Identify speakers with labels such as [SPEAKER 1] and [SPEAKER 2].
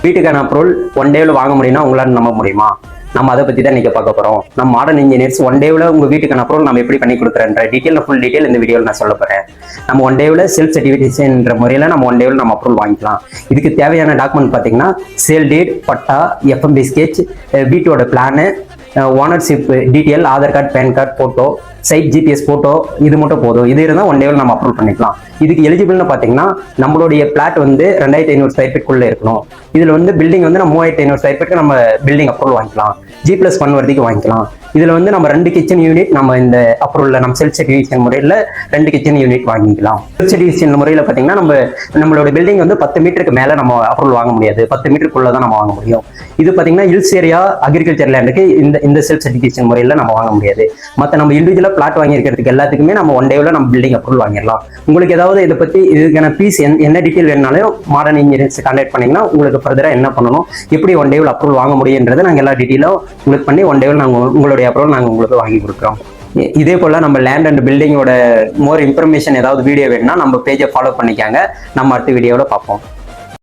[SPEAKER 1] வீட்டுக்கான approval one டேவில் வாங்க முடியும்னா உங்களால் நம்ப முடியுமா? நம்ம அதை பற்றி தான் இன்றைக்கி பார்க்க போகிறோம். நம்ம மாடர்ன் இன்ஜினியர்ஸ் ஒன் டேவில் உங்கள் வீட்டுக்கான அப்ரூவல் நம்ம எப்படி பண்ணி கொடுக்குறேன்ற ஃபுல் டீட்டெயில் இந்த வீடியோவில் நான் சொல்ல போகிறேன். நம்ம ஒன் டேவில் செல்ஃப் சர்டிஃபிகேஷன்ற முறையில் நம்ம ஒன் டேவில் நம்ம அப்ரூவல் வாங்கிக்கலாம். இதுக்கு தேவையான டாக்குமெண்ட் பார்த்தீங்கன்னா sale deed, patta, FMB sketch, வீட்டோட plan, ownership detail, Aadhaar card, PAN card, photo, site GPS photo, இது மட்டும் போதும். இது இருந்தால் ஒன் டேவில் நம்ம அப்ரூவல் பண்ணிக்கலாம். இதுக்கு எலிஜிபிள்னு பார்த்தீங்கன்னா நம்மளுடைய பிளாட் வந்து 2500 ஸ்கொயர் ஃபீட்குள்ளே இருக்கணும். இதில் வந்து பில்டிங் வந்து நம்ம 3500 ஸ்கொயர் ஃபீட்டுக்கு நம்ம பில்டிங் அப்ரூவல் வாங்கிக்கலாம். G+1 வரைக்கும் வாங்கிக்கலாம். இதில் வந்து நம்ம 2 கிச்சன் யூனிட் நம்ம இந்த அப்ரூவலில் நம்ம செல்ஃப் சர்டிஃபிகேஷன் முறையில் 2 கிச்சன் யூனிட் வாங்கிக்கலாம். செல்ஃப் சர்டிஃபிகேஷன் முறையில் பார்த்தீங்கன்னா நம்மளோட பில்டிங் வந்து 10 மீட்டருக்கு மேலே நம்ம அப்ரூவல் வாங்க முடியாது. 10 மீட்டருக்குள்ளே தான் நம்ம வாங்க முடியும். இது பார்த்தீங்கன்னா ஹில்ஸ் ஏரியா அக்ரிகல்ச்சர் லேண்டுக்கு இந்த செல்ஃப் சர்டிஃபிகேஷன் முறையில் நம்ம வாங்க முடியாது. மற்ற நம்ம இண்டிவிஜுவலாக பிளாட் வாங்கியிருக்கிறதுக்கு எல்லாத்துக்குமே நம்ம ஒன் டேவில் நம்ம பில்டிங் அப்ரூவல் வாங்கிடலாம். உங்களுக்கு ஏதாவது இதை பற்றி இதுக்கான பீஸ் என்ன டீட்டெயில் வேணாலும் மாடர்ன் இன்ஜினியர்ஸ் கான்டாக்ட் பண்ணிங்கன்னா உங்களுக்கு ஃபர்தராக என்ன பண்ணணும், எப்படி ஒன் டேவில் அப்ரூவல் வாங்க முடியுன்றதை நாங்கள் எல்லா டீட்டெயிலும் உங்களுக்கு பண்ணி ஒன் டேவில் நாங்கள் உங்களுடைய அப்ரூவல் நாங்கள் உங்களுக்கு வாங்கி கொடுக்குறோம். இதே போல் நம்ம லேண்ட் அண்ட் பில்டிங்கோட மோர் இன்ஃபர்மேஷன் ஏதாவது வீடியோ வேணும்னா நம்ம பேஜை ஃபாலோ பண்ணிக்காங்க. நம்ம அடுத்த வீடியோவில் பார்ப்போம்.